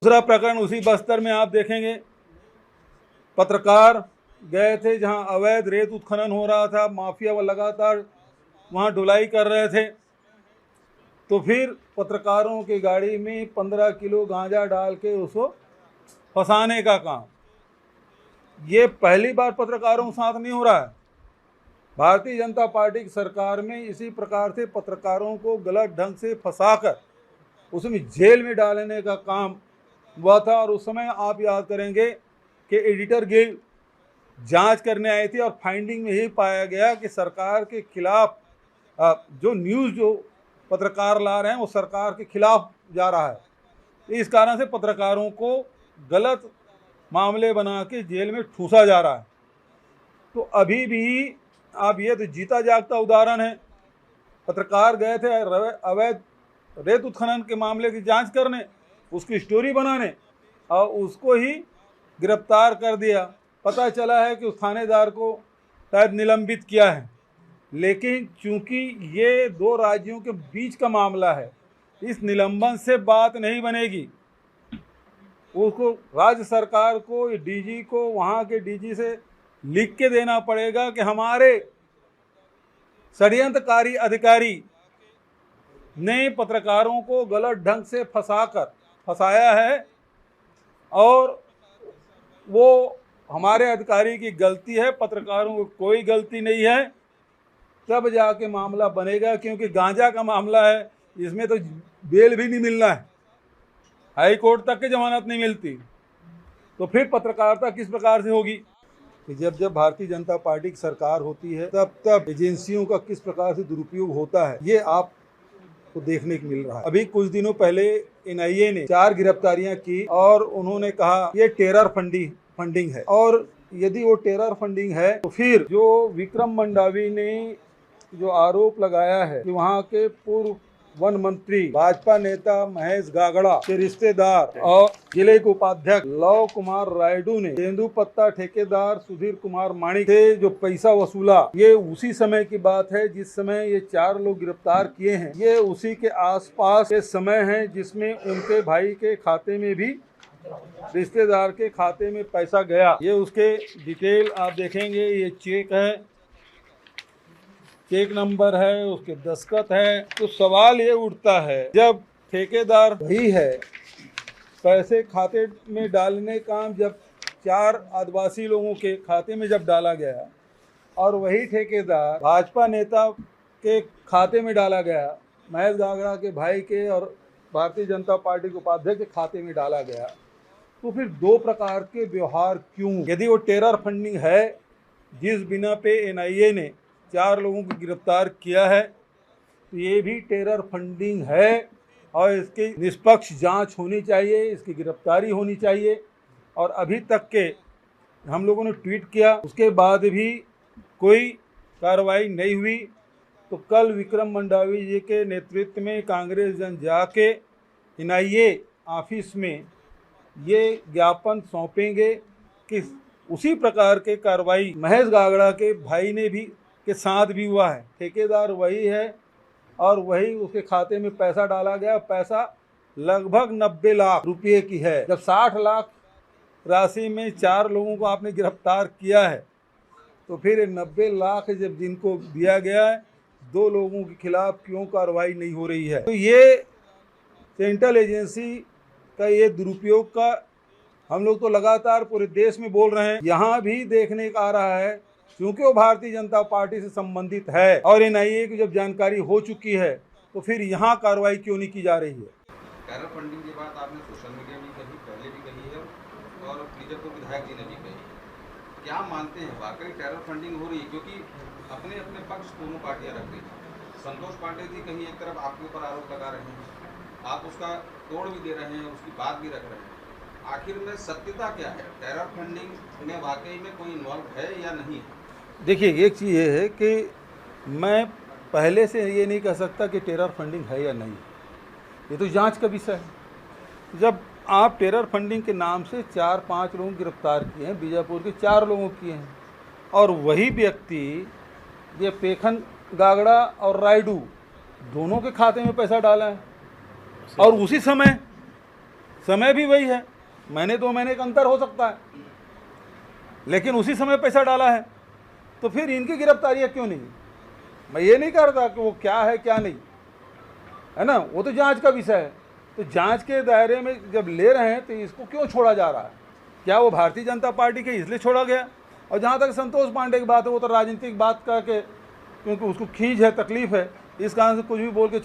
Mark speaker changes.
Speaker 1: दूसरा प्रकरण उसी बस्तर में आप देखेंगे, पत्रकार गए थे जहां अवैध रेत उत्खनन हो रहा था, माफिया लगातार वहां ढुलाई कर रहे थे, तो फिर पत्रकारों की गाड़ी में 15 किलो गांजा डाल के उसको फंसाने का काम। ये पहली बार पत्रकारों के साथ नहीं हो रहा है। भारतीय जनता पार्टी की सरकार में इसी प्रकार से पत्रकारों को गलत ढंग से फंसाकर उसमें जेल में डालने का काम हुआ था। और उस समय आप याद करेंगे कि एडिटर गिल्ड जांच करने आई थी और फाइंडिंग में यही पाया गया कि सरकार के खिलाफ जो न्यूज़ जो पत्रकार ला रहे हैं वो सरकार के खिलाफ जा रहा है। इस कारण से पत्रकारों को गलत मामले बना के जेल में ठूसा जा रहा है। तो अभी भी आप ये तो जीता जागता उदाहरण है, पत्रकार गए थे अवैध रेत उत्खनन के मामले की जांच करने, उसकी स्टोरी बनाने, और उसको ही गिरफ्तार कर दिया। पता चला है कि उस थानेदार को शायद निलंबित किया है, लेकिन चूंकि ये दो राज्यों के बीच का मामला है, इस निलंबन से बात नहीं बनेगी। उसको राज्य सरकार को, डीजी को, वहाँ के डीजी से लिख के देना पड़ेगा कि हमारे षड्यंत्रकारी अधिकारी ने पत्रकारों को गलत ढंग से फंसाया है और वो हमारे अधिकारी की गलती है, पत्रकारों को कोई गलती नहीं है, तब जाके मामला बनेगा। क्योंकि गांजा का मामला है, इसमें तो बेल भी नहीं मिलना है, हाई कोर्ट तक की जमानत नहीं मिलती, तो फिर पत्रकारिता किस प्रकार से होगी? कि जब भारतीय जनता पार्टी की सरकार होती है तब एजेंसियों का किस प्रकार से दुरुपयोग होता है, ये आपको देखने को मिल रहा है। अभी कुछ दिनों पहले एनआईए ने 4 गिरफ्तारियां की और उन्होंने कहा ये टेरर फंडिंग है, और यदि वो टेरर फंडिंग है तो फिर जो विक्रम मंडावी ने जो आरोप लगाया है कि वहाँ के पूर्व वन मंत्री भाजपा नेता महेश गागड़ा के रिश्तेदार और जिले के उपाध्यक्ष लव कुमार रायडू ने तेंदुपत्ता ठेकेदार सुधीर कुमार माणिक से जो पैसा वसूला, ये उसी समय की बात है जिस समय ये 4 लोग गिरफ्तार किए हैं। ये उसी के आसपास के समय है जिसमें उनके भाई के खाते में भी, रिश्तेदार के खाते में पैसा गया। ये उसके डिटेल आप देखेंगे, ये चेक है, चेक नंबर है, उसके दस्तखत है। तो सवाल ये उठता है, जब ठेकेदार वही है, पैसे खाते में डालने काम जब 4 आदिवासी लोगों के खाते में जब डाला गया और वही ठेकेदार भाजपा नेता के खाते में डाला गया, महेश गागड़ा के भाई के और भारतीय जनता पार्टी के उपाध्यक्ष के खाते में डाला गया, तो फिर 2 प्रकार के व्यवहार क्यों? यदि वो टेरर फंडिंग है जिस बिना पे एनआईए ने 4 लोगों को गिरफ्तार किया है, तो ये भी टेरर फंडिंग है और इसकी निष्पक्ष जांच होनी चाहिए, इसकी गिरफ्तारी होनी चाहिए। और अभी तक के हम लोगों ने ट्वीट किया, उसके बाद भी कोई कार्रवाई नहीं हुई। तो कल विक्रम मंडावी जी के नेतृत्व में कांग्रेस जन जाके एनआईए ऑफिस में ये ज्ञापन सौंपेंगे कि उसी प्रकार के कार्रवाई महेश गागड़ा के भाई ने भी के साथ भी हुआ है। ठेकेदार वही है और वही उसके खाते में पैसा डाला गया। पैसा लगभग 90 लाख रुपये की है। जब 60 लाख राशि में 4 लोगों को आपने गिरफ्तार किया है, तो फिर 90 लाख जब जिनको दिया गया है, 2 लोगों के खिलाफ क्यों कार्रवाई नहीं हो रही है? तो ये सेंट्रल एजेंसी का ये दुरुपयोग का हम लोग तो लगातार पूरे देश में बोल रहे हैं, यहाँ भी देखने का आ रहा है। क्योंकि वो भारतीय जनता पार्टी से संबंधित है और एनआईए की जब जानकारी हो चुकी है, तो फिर यहाँ कार्रवाई क्यों नहीं की जा रही है?
Speaker 2: टेरर फंडिंग की बात आपने सोशल मीडिया में कही, पहले भी कही है और बीजेपी विधायक जी ने भी कही। क्या मानते हैं वाकई टेरर फंडिंग हो रही है? क्योंकि अपने अपने पक्ष दोनों पार्टियां रख रही हैं। संतोष पांडे जी कहीं एक तरफ आपके ऊपर आरोप लगा रहे हैं, आप उसका तोड़ भी दे रहे हैं, उसकी बात भी रख रहे हैं। आखिर में सत्यता क्या है? टेरर फंडिंग में वाकई में कोई इन्वॉल्व है या नहीं है?
Speaker 1: देखिए, एक चीज़ ये है कि मैं पहले से ये नहीं कह सकता कि टेरर फंडिंग है या नहीं, ये तो जांच का विषय है। जब आप टेरर फंडिंग के नाम से 4-5 लोगों को गिरफ्तार किए हैं, बीजापुर के 4 लोगों किए हैं, और वही व्यक्ति ये पेखन गागड़ा और रायडू दोनों के खाते में पैसा डाला है, और उसी समय समय भी वही है, महीने 2 महीने का अंतर हो सकता है, लेकिन उसी समय पैसा डाला है, तो फिर इनकी गिरफ्तारियाँ क्यों नहीं? मैं ये नहीं कह रहा कि वो क्या है क्या नहीं है ना, वो तो जांच का विषय है। तो जांच के दायरे में जब ले रहे हैं तो इसको क्यों छोड़ा जा रहा है? क्या वो भारतीय जनता पार्टी के इसलिए छोड़ा गया? और जहाँ तक संतोष पांडे की बात है, वो तो राजनीतिक बात करके, क्योंकि उसको खींच है, तकलीफ है, इस कारण से कुछ भी बोल के